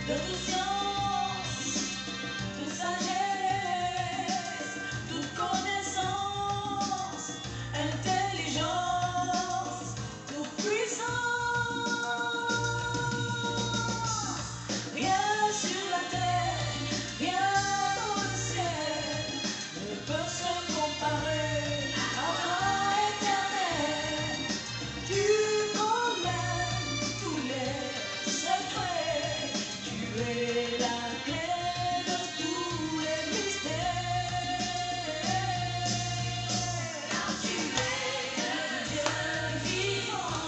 de toute science, toute sagesse, toute connaissance, intelligence, toute puissance. Rien sur la terre, rien dans le ciel ne peut se comparer à toi, éternel. Tu connais tous les secrets, tu es la clé de tous les mystères. Car tu es le Dieu vivant,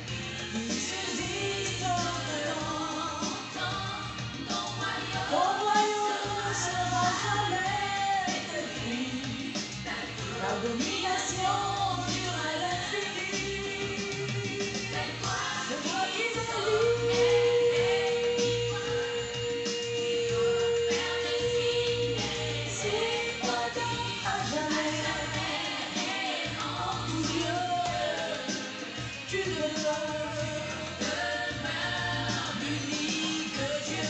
qui subsiste longtemps. Ton royaume ne sera jamais détruit. Ta domination durera à l'infini. C'est toi qui délivres. C'est toi à jamais. En tout Dieu, tu demeures l'unique Dieu.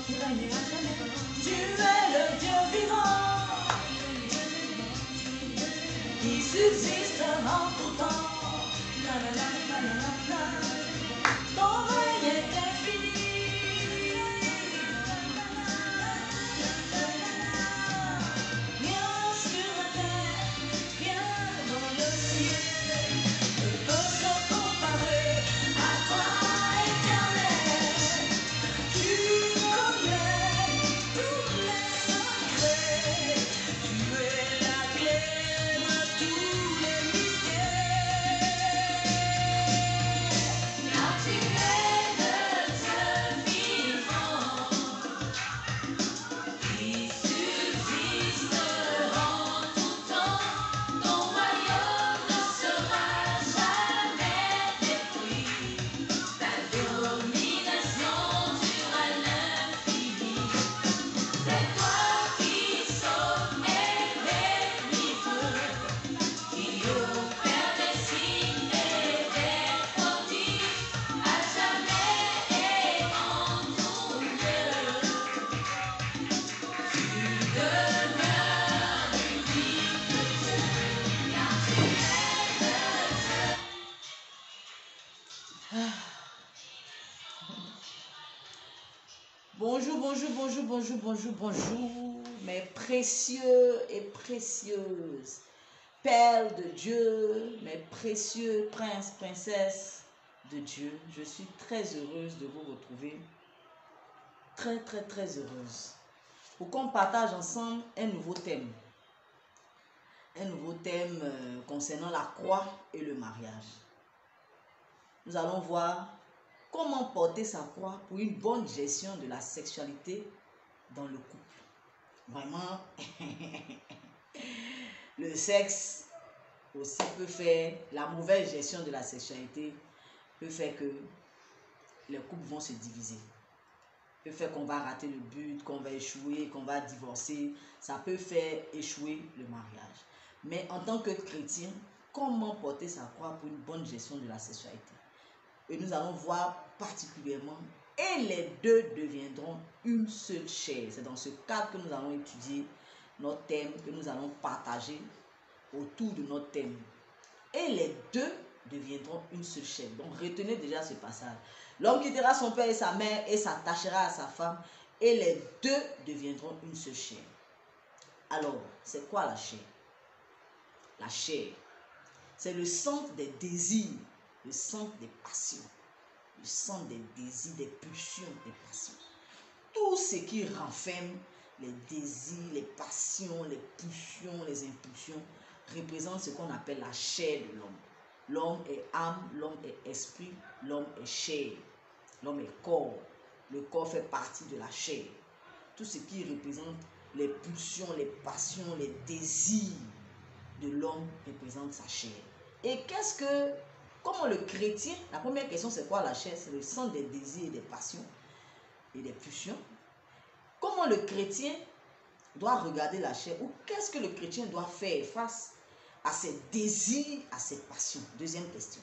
Tu règnes à jamais. Tu es le Dieu vivant, qui subsiste en tout temps. Ton règne est infini. Rien sur la terre, rien dans le ciel ne peut se comparer à toi, éternel. Tu connais tous les secrets, tu es la clé de tous les mystères. Car tu es le Dieu vivant, qui subsiste en tout temps. Ton royaume ne sera jamais détruit. Ta domination durera à l'infini. C'est toi qui sauves et délivres, qui opère des signes et des prodiges, à jamais et en tout lieu. Tu demeures l'unique Dieu, car tu es le Dieu. Bonjour, bonjour, bonjour, bonjour, bonjour, bonjour, mes précieux et précieuses perles de Dieu, mes précieux princes, princesses de Dieu. Je suis très heureuse de vous retrouver, très, très, très heureuse, pour qu'on partage ensemble un nouveau thème concernant la croix et le mariage. Nous allons voir comment porter sa croix pour une bonne gestion de la sexualité dans le couple. Vraiment, le sexe aussi peut faire, la mauvaise gestion de la sexualité peut faire que les couples vont se diviser. Peut faire qu'on va rater le but, qu'on va échouer, qu'on va divorcer. Ça peut faire échouer le mariage. Mais en tant que chrétien, comment porter sa croix pour une bonne gestion de la sexualité? Et nous allons voir particulièrement, et les deux deviendront une seule chair. C'est dans ce cadre que nous allons étudier notre thème, que nous allons partager autour de notre thème. Et les deux deviendront une seule chair. Donc retenez déjà ce passage. L'homme quittera son père et sa mère et s'attachera à sa femme, et les deux deviendront une seule chair. Alors, c'est quoi la chair? La chair, c'est le centre des désirs, le centre des passions, le centre des désirs, des pulsions, des passions. Tout ce qui renferme les désirs, les passions, les pulsions, les impulsions représente ce qu'on appelle la chair de l'homme. L'homme est âme, l'homme est esprit, l'homme est chair, l'homme est corps. Le corps fait partie de la chair. Tout ce qui représente les pulsions, les passions, les désirs de l'homme représente sa chair. Et comment le chrétien, la première question c'est quoi la chair? C'est le centre des désirs et des passions et des pulsions. Comment le chrétien doit regarder la chair, ou qu'est-ce que le chrétien doit faire face à ses désirs, à ses passions? Deuxième question.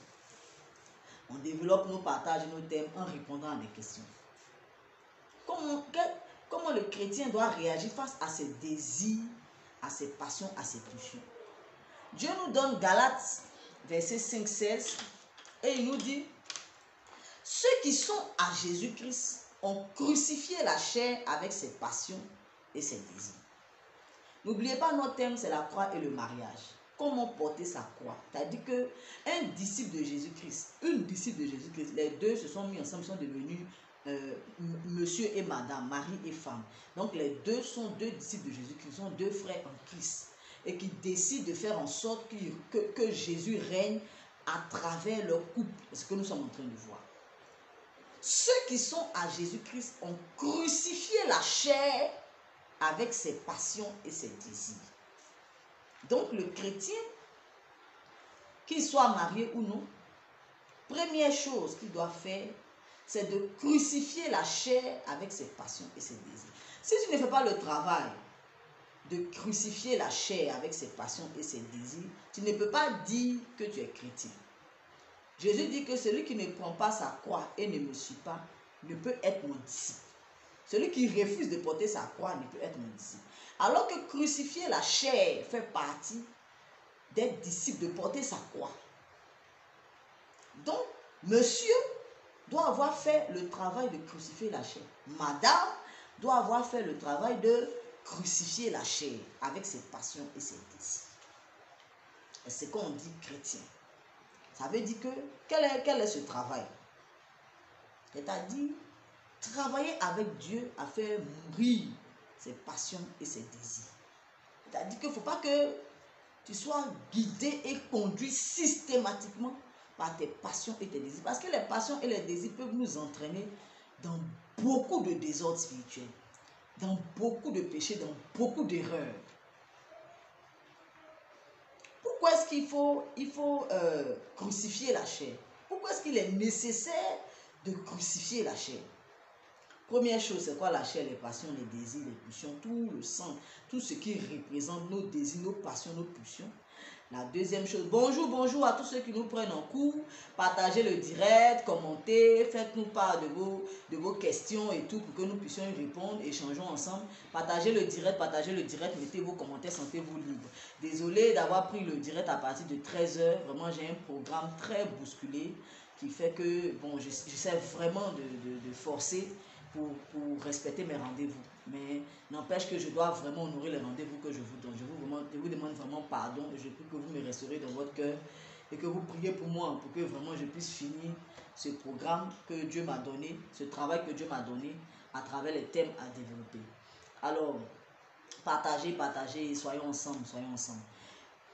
On développe nos partages et nos thèmes en répondant à des questions. Comment le chrétien doit réagir face à ses désirs, à ses passions, à ses pulsions? Dieu nous donne Galates, verset 5-16, et il nous dit, ceux qui sont à Jésus-Christ ont crucifié la chair avec ses passions et ses désirs. N'oubliez pas, notre thème, c'est la croix et le mariage. Comment porter sa croix? C'est-à-dire qu'un disciple de Jésus-Christ, une disciple de Jésus-Christ, les deux se sont mis ensemble, sont devenus monsieur et madame, mari et femme. Donc les deux sont deux disciples de Jésus-Christ, sont deux frères en Christ. Et qui décident de faire en sorte que Jésus règne à travers leur couple. C'est ce que nous sommes en train de voir. Ceux qui sont à Jésus-Christ ont crucifié la chair avec ses passions et ses désirs. Donc le chrétien, qu'il soit marié ou non, première chose qu'il doit faire, c'est de crucifier la chair avec ses passions et ses désirs. Si tu ne fais pas le travail de crucifier la chair avec ses passions et ses désirs, tu ne peux pas dire que tu es chrétien. Jésus dit que celui qui ne prend pas sa croix et ne me suit pas ne peut être mon disciple. Celui qui refuse de porter sa croix ne peut être mon disciple. Alors que crucifier la chair fait partie d'être disciple, de porter sa croix. Donc, monsieur doit avoir fait le travail de crucifier la chair. Madame doit avoir fait le travail de crucifier la chair avec ses passions et ses désirs. Et c'est qu'on dit chrétien. Ça veut dire que, quel est ce travail? C'est-à-dire, travailler avec Dieu à faire mourir ses passions et ses désirs. C'est-à-dire qu'il ne faut pas que tu sois guidé et conduit systématiquement par tes passions et tes désirs. Parce que les passions et les désirs peuvent nous entraîner dans beaucoup de désordres spirituels, dans beaucoup de péchés, dans beaucoup d'erreurs. Pourquoi est-ce qu'il faut crucifier la chair? Pourquoi est-ce qu'il est nécessaire de crucifier la chair? Première chose, c'est quoi la chair? Les passions, les désirs, les pulsions, tout le sang, tout ce qui représente nos désirs, nos passions, nos pulsions. La deuxième chose, bonjour à tous ceux qui nous prennent en cours, partagez le direct, commentez, faites-nous part de vos questions et tout pour que nous puissions y répondre, échangeons ensemble. Partagez le direct, mettez vos commentaires, sentez-vous libre. Désolé d'avoir pris le direct à partir de 13 h, vraiment j'ai un programme très bousculé qui fait que, bon, j'essaie vraiment de forcer pour respecter mes rendez-vous. Mais n'empêche que je dois vraiment honorer les rendez-vous que je vous donne. Je vous demande vraiment pardon et je prie que vous me restaurez dans votre cœur et que vous priez pour moi pour que vraiment je puisse finir ce programme que Dieu m'a donné, ce travail que Dieu m'a donné à travers les thèmes à développer. Alors, partagez, soyons ensemble.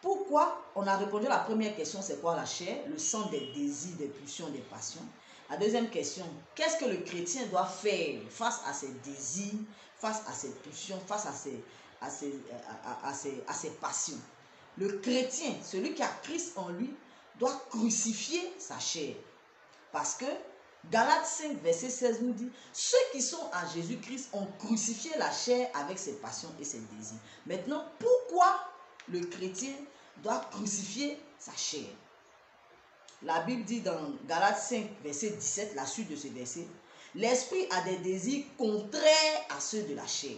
Pourquoi? On a répondu à la première question, c'est quoi la chair? Le sang des désirs, des pulsions, des passions. La deuxième question, qu'est-ce que le chrétien doit faire face à ses désirs, face à ses pulsions, face à ses passions? Le chrétien, celui qui a Christ en lui, doit crucifier sa chair. Parce que Galates 5, verset 16 nous dit, ceux qui sont à Jésus-Christ ont crucifié la chair avec ses passions et ses désirs. Maintenant, pourquoi le chrétien doit crucifier sa chair? La Bible dit dans Galates 5, verset 17, la suite de ce verset, l'esprit a des désirs contraires à ceux de la chair.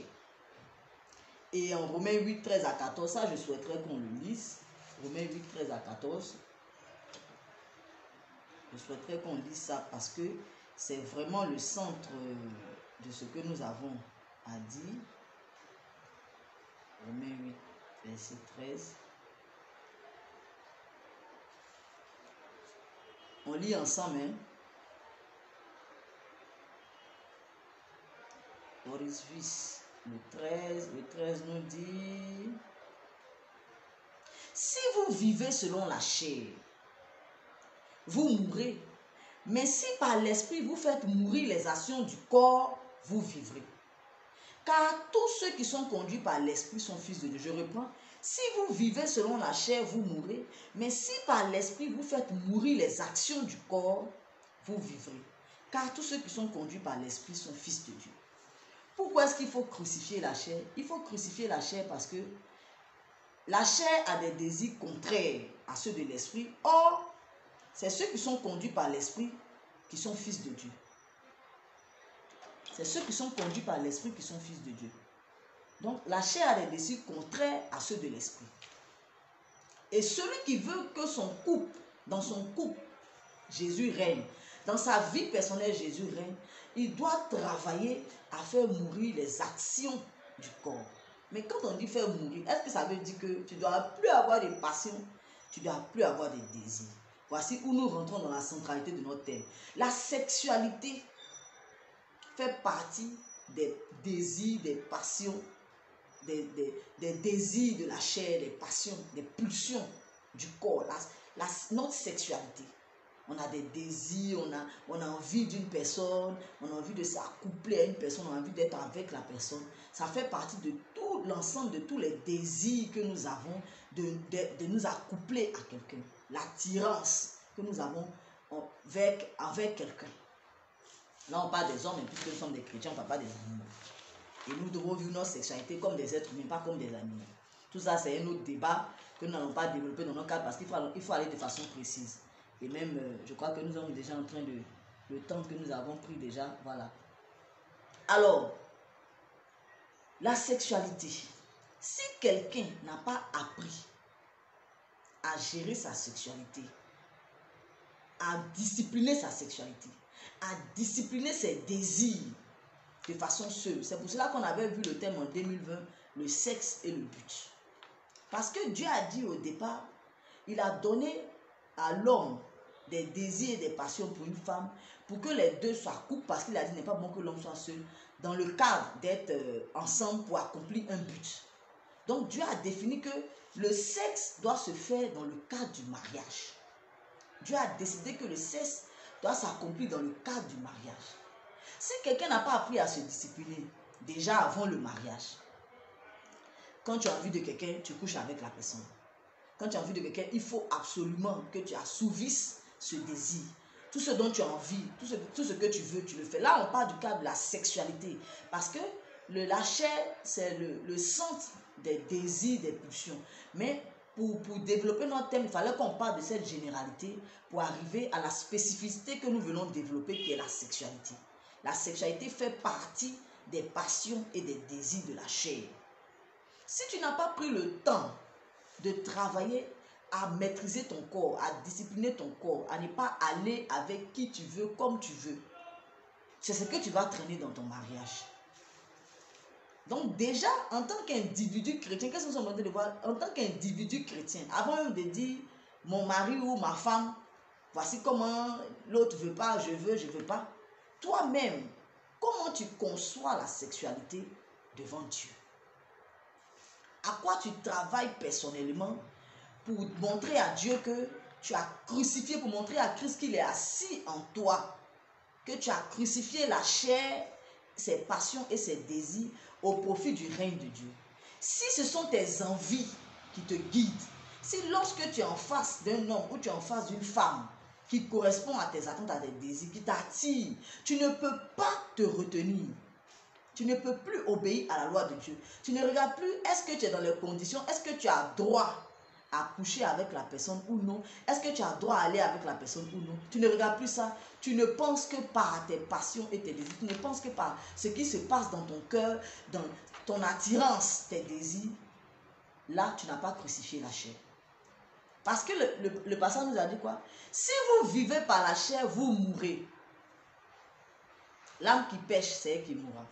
Et en Romains 8, 13 à 14, ça je souhaiterais qu'on le lise. Romains 8, 13 à 14. Je souhaiterais qu'on lise ça parce que c'est vraiment le centre de ce que nous avons à dire. Romains 8, verset 13. On lit ensemble, hein? Orifice, le 13 nous dit, si vous vivez selon la chair, vous mourrez. Mais si par l'esprit vous faites mourir les actions du corps, vous vivrez. Car tous ceux qui sont conduits par l'esprit sont fils de Dieu. Je reprends. Si vous vivez selon la chair, vous mourrez. Mais si par l'esprit vous faites mourir les actions du corps, vous vivrez. Car tous ceux qui sont conduits par l'esprit sont fils de Dieu. Pourquoi est-ce qu'il faut crucifier la chair? Il faut crucifier la chair parce que la chair a des désirs contraires à ceux de l'esprit. Or, C'est ceux qui sont conduits par l'esprit qui sont fils de Dieu. C'est ceux qui sont conduits par l'esprit qui sont fils de Dieu. Donc, la chair a des désirs contraires à ceux de l'esprit. Et celui qui veut que dans son couple, Jésus règne, dans sa vie personnelle, Jésus règne, il doit travailler à faire mourir les actions du corps. Mais quand on dit faire mourir, est-ce que ça veut dire que tu ne dois plus avoir des passions, tu ne dois plus avoir des désirs? Voici où nous rentrons dans la centralité de notre thème. La sexualité fait partie des désirs, des passions, des désirs de la chair, des passions, des pulsions du corps, notre sexualité. On a des désirs, on a envie d'une personne, on a envie de s'accoupler à une personne, on a envie d'être avec la personne. Ça fait partie de tout l'ensemble de tous les désirs que nous avons de nous accoupler à quelqu'un. L'attirance que nous avons avec quelqu'un. Là, on parle des hommes, et puisque nous sommes des chrétiens, on ne parle pas des animaux. Et nous devons vivre notre sexualité comme des êtres humains, pas comme des animaux. Tout ça, c'est un autre débat que nous n'allons pas développer dans nos cadres parce qu'il faut aller de façon précise. Et même, je crois que nous sommes déjà en train de... Le temps que nous avons pris déjà, voilà. Alors, la sexualité. Si quelqu'un n'a pas appris à gérer sa sexualité, à discipliner sa sexualité, à discipliner ses désirs de façon seule. C'est pour cela qu'on avait vu le thème en 2020, le sexe et le but. Parce que Dieu a dit au départ, il a donné à l'homme des désirs et des passions pour une femme, pour que les deux soient couples, parce qu'il a dit qu'il n'est pas bon que l'homme soit seul, dans le cadre d'être ensemble pour accomplir un but. Donc Dieu a défini que le sexe doit se faire dans le cadre du mariage. Dieu a décidé que le sexe doit s'accomplir dans le cadre du mariage. Si quelqu'un n'a pas appris à se discipliner, déjà avant le mariage, quand tu as envie de quelqu'un, tu couches avec la personne. Quand tu as envie de quelqu'un, il faut absolument que tu assouvisses ce désir. Tout ce dont tu as envie, tout ce que tu veux, tu le fais. Là, on parle du cas de la sexualité. Parce que la chair, c'est le centre des désirs, des pulsions. Mais pour développer notre thème, il fallait qu'on parle de cette généralité pour arriver à la spécificité que nous venons de développer, qui est la sexualité. La sexualité fait partie des passions et des désirs de la chair. Si tu n'as pas pris le temps de travailler à maîtriser ton corps, à discipliner ton corps, à ne pas aller avec qui tu veux, comme tu veux, c'est ce que tu vas traîner dans ton mariage. Donc déjà, en tant qu'individu chrétien, qu'est-ce que nous sommes en train de voir? En tant qu'individu chrétien, avant même de dire mon mari ou ma femme, voici comment l'autre veut pas, je veux pas. Toi-même, comment tu conçois la sexualité devant Dieu? À quoi tu travailles personnellement pour montrer à Dieu que tu as crucifié, pour montrer à Christ qu'il est assis en toi, que tu as crucifié la chair, ses passions et ses désirs au profit du règne de Dieu. Si ce sont tes envies qui te guident, si lorsque tu es en face d'un homme ou tu es en face d'une femme qui correspond à tes attentes, à tes désirs, qui t'attire, tu ne peux pas te retenir. Tu ne peux plus obéir à la loi de Dieu. Tu ne regardes plus, est-ce que tu es dans les conditions, est-ce que tu as droit à coucher avec la personne ou non? Est-ce que tu as droit à aller avec la personne ou non? Tu ne regardes plus ça. Tu ne penses que par tes passions et tes désirs. Tu ne penses que par ce qui se passe dans ton cœur, dans ton attirance, tes désirs. Là, tu n'as pas crucifié la chair. Parce que le passage nous a dit quoi? Si vous vivez par la chair, vous mourrez. L'âme qui pêche, c'est elle qui mourra.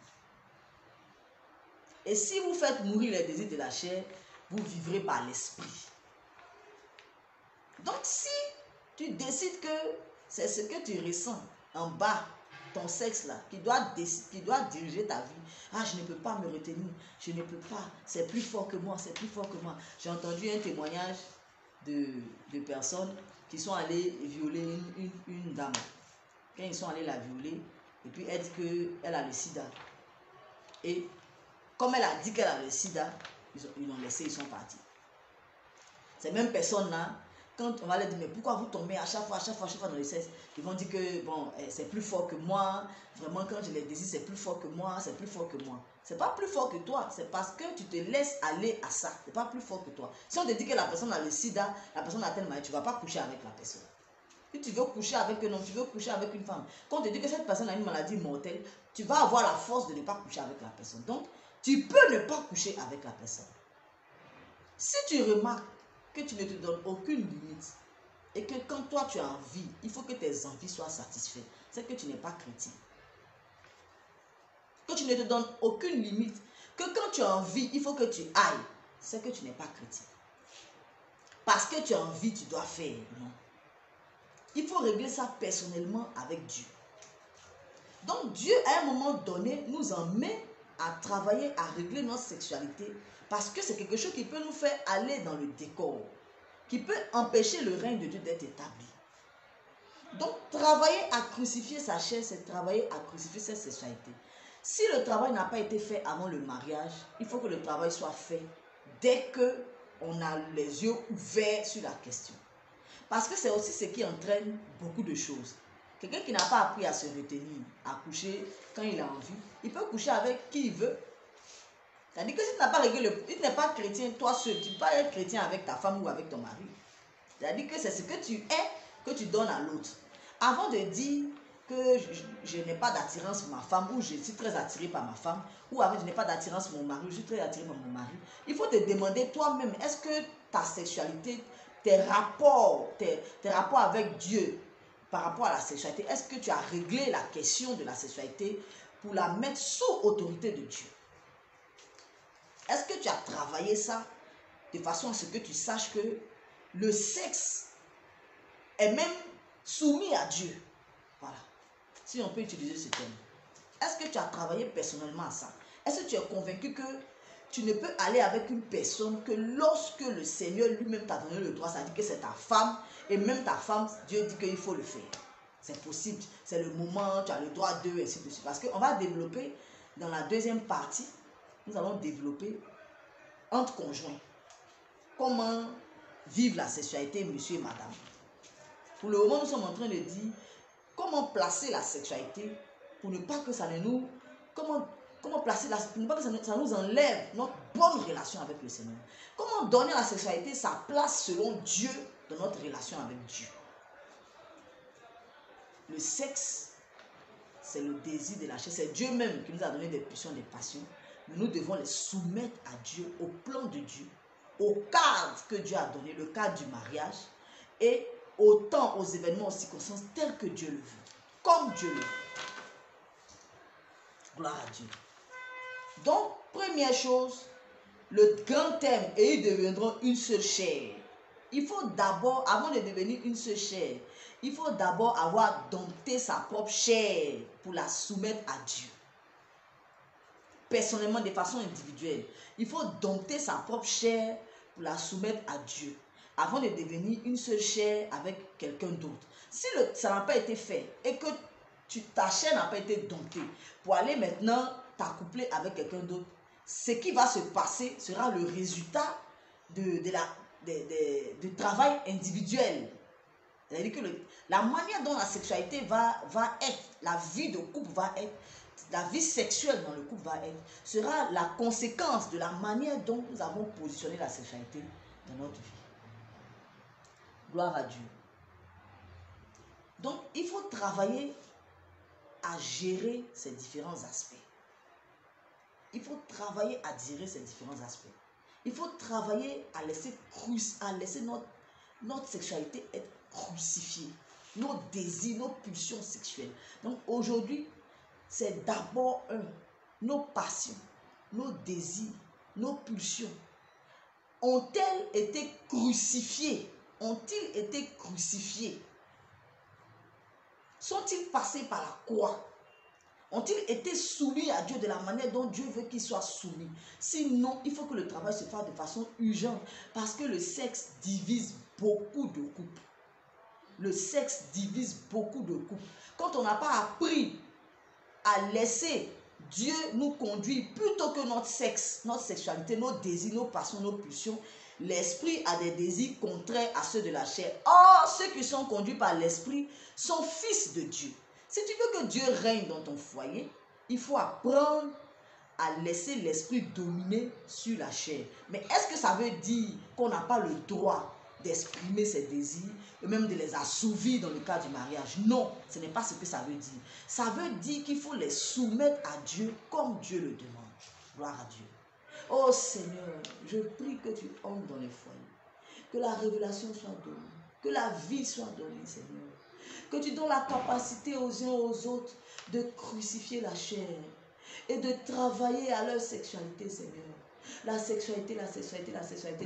Et si vous faites mourir les désirs de la chair, vous vivrez par l'esprit. Donc si tu décides que c'est ce que tu ressens en bas, ton sexe là, qui doit diriger ta vie. Ah, je ne peux pas me retenir, je ne peux pas, c'est plus fort que moi, c'est plus fort que moi. J'ai entendu un témoignage de personnes qui sont allées violer une dame. Quand ils sont allés la violer, et puis elle dit qu'elle a le sida. Et comme elle a dit qu'elle a le sida, ils l'ont laissé, ils sont partis. Ces mêmes personnes-là, quand on va leur dire, mais pourquoi vous tombez à chaque fois dans le sexe, ils vont dire que bon, c'est plus fort que moi, vraiment quand je les désire, c'est plus fort que moi, c'est plus fort que moi. C'est pas plus fort que toi, c'est parce que tu te laisses aller à ça, c'est pas plus fort que toi. Si on te dit que la personne a le sida, la personne a tel maladie, tu vas pas coucher avec la personne. Si tu veux coucher avec un homme, tu veux coucher avec une femme, quand on te dit que cette personne a une maladie mortelle, tu vas avoir la force de ne pas coucher avec la personne. Donc, tu peux ne pas coucher avec la personne. Si tu remarques que tu ne te donnes aucune limite et que quand toi tu as envie, il faut que tes envies soient satisfaites, c'est que tu n'es pas chrétien. Que tu ne te donnes aucune limite, que quand tu as envie, il faut que tu ailles, c'est que tu n'es pas chrétien. Parce que tu as envie, tu dois faire. Non. Il faut régler ça personnellement avec Dieu. Donc Dieu, à un moment donné, nous emmène à travailler, à régler notre sexualité, parce que c'est quelque chose qui peut nous faire aller dans le décor, qui peut empêcher le règne de Dieu d'être établi. Donc, travailler à crucifier sa chair, c'est travailler à crucifier sa sexualité. Si le travail n'a pas été fait avant le mariage, il faut que le travail soit fait dès qu'on a les yeux ouverts sur la question. Parce que c'est aussi ce qui entraîne beaucoup de choses. Quelqu'un qui n'a pas appris à se retenir, à coucher quand il a envie, il peut coucher avec qui il veut. C'est-à-dire que si tu n'as pas réglé si tu n'es pas chrétien, toi seul, tu ne peux pas être chrétien avec ta femme ou avec ton mari. C'est-à-dire que c'est ce que tu es que tu donnes à l'autre. Avant de dire que je n'ai pas d'attirance pour ma femme, ou je suis très attiré par ma femme, ou avant je n'ai pas d'attirance pour mon mari, je suis très attiré par mon mari, il faut te demander toi-même, est-ce que ta sexualité, tes rapports avec Dieu par rapport à la sexualité, est-ce que tu as réglé la question de la sexualité pour la mettre sous autorité de Dieu? Est-ce que tu as travaillé ça de façon à ce que tu saches que le sexe est même soumis à Dieu? Voilà. Si on peut utiliser ce terme. Est-ce que tu as travaillé personnellement à ça? Est-ce que tu es convaincu que tu ne peux aller avec une personne que lorsque le Seigneur lui-même t'a donné le droit, ça dit que c'est ta femme, et même ta femme, Dieu dit qu'il faut le faire. C'est possible, c'est le moment, tu as le droit d'eux, et ainsi de suite. Parce qu'on va développer, dans la deuxième partie, nous allons développer entre conjoints. Comment vivre la sexualité, monsieur et madame. Pour le moment, nous sommes en train de dire comment placer la sexualité pour ne pas que ça ne nous... Comment placer la pour ne pas que ça nous enlève notre bonne relation avec le Seigneur. Comment donner à la sexualité sa place selon Dieu dans notre relation avec Dieu. Le sexe, c'est le désir de la chair. C'est Dieu même qui nous a donné des pulsions, des passions. Mais nous devons les soumettre à Dieu, au plan de Dieu, au cadre que Dieu a donné, le cadre du mariage, et au temps, aux événements, aux circonstances telles que Dieu le veut, comme Dieu le veut. Gloire à Dieu. Donc, première chose, le grand thème, et ils deviendront une seule chair. Il faut d'abord, avant de devenir une seule chair, il faut d'abord avoir dompté sa propre chair pour la soumettre à Dieu. Personnellement, de façon individuelle, il faut dompter sa propre chair pour la soumettre à Dieu, avant de devenir une seule chair avec quelqu'un d'autre. Si ça n'a pas été fait et que ta chair n'a pas été domptée pour aller maintenant t'accoupler avec quelqu'un d'autre, ce qui va se passer sera le résultat du travail individuel. C'est-à-dire que la manière dont la sexualité va être, la vie de couple va être, la vie sexuelle dans le couple va être, sera la conséquence de la manière dont nous avons positionné la sexualité dans notre vie. Gloire à Dieu. Donc, il faut travailler à gérer ces différents aspects. Il faut travailler à gérer ces différents aspects. Il faut travailler à laisser notre sexualité être crucifiée. Nos désirs, nos pulsions sexuelles. Donc, aujourd'hui, c'est d'abord nos passions, nos désirs, nos pulsions. Ont-elles été crucifiées? Ont-ils été crucifiés? Sont-ils passés par la croix? Ont-ils été soumis à Dieu de la manière dont Dieu veut qu'ils soient soumis? Sinon, il faut que le travail se fasse de façon urgente parce que le sexe divise beaucoup de couples. Le sexe divise beaucoup de couples. Quand on n'a pas appris à laisser Dieu nous conduire plutôt que notre sexe, notre sexualité, nos désirs, nos passions, nos pulsions, l'esprit a des désirs contraires à ceux de la chair. Or, ceux qui sont conduits par l'esprit sont fils de Dieu. Si tu veux que Dieu règne dans ton foyer, il faut apprendre à laisser l'esprit dominer sur la chair. Mais est-ce que ça veut dire qu'on n'a pas le droit d'exprimer ses désirs et même de les assouvir dans le cadre du mariage. Non, ce n'est pas ce que ça veut dire. Ça veut dire qu'il faut les soumettre à Dieu comme Dieu le demande. Gloire à Dieu. Oh Seigneur, je prie que tu entres dans les foyers, que la révélation soit donnée, que la vie soit donnée, Seigneur. Que tu donnes la capacité aux uns aux autres de crucifier la chair et de travailler à leur sexualité, Seigneur. La sexualité,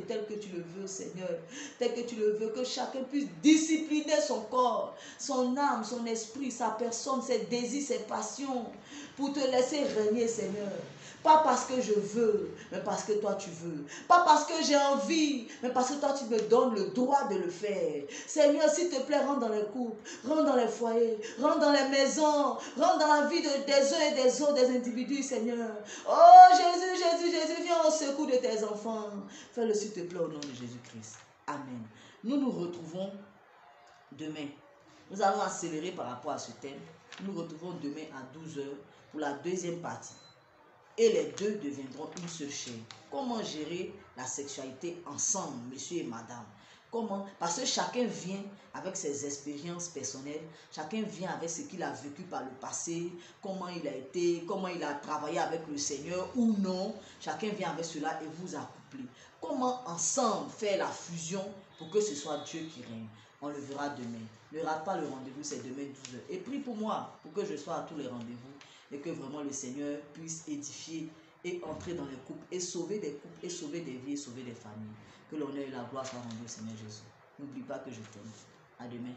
telle que tu le veux, Seigneur. Tel que tu le veux, que chacun puisse discipliner son corps, son âme, son esprit, sa personne, ses désirs, ses passions, pour te laisser régner, Seigneur. Pas parce que je veux, mais parce que toi tu veux. Pas parce que j'ai envie, mais parce que toi tu me donnes le droit de le faire. Seigneur, s'il te plaît, rentre dans les couples, rentre dans les foyers, rentre dans les maisons, rentre dans la vie des uns et des autres, des individus, Seigneur. Oh Jésus, Jésus, Jésus, viens au secours de tes enfants. Fais-le s'il te plaît au nom de Jésus-Christ. Amen. Nous nous retrouvons demain. Nous allons accélérer par rapport à ce thème. Nous nous retrouvons demain à 12 h pour la deuxième partie. Et les deux deviendront une seule chair. Comment gérer la sexualité ensemble, monsieur et madame? Comment? Parce que chacun vient avec ses expériences personnelles, chacun vient avec ce qu'il a vécu par le passé, comment il a été, comment il a travaillé avec le Seigneur ou non. Chacun vient avec cela et vous accouplez. Comment ensemble faire la fusion pour que ce soit Dieu qui règne? On le verra demain. Ne rate pas le rendez-vous, c'est demain 12 h. Et prie pour moi, pour que je sois à tous les rendez-vous. Et que vraiment le Seigneur puisse édifier et entrer dans les couples et sauver des couples et sauver des vies et sauver des familles. Que l'honneur et la gloire soient rendus au Seigneur Jésus. N'oublie pas que je t'aime. À demain.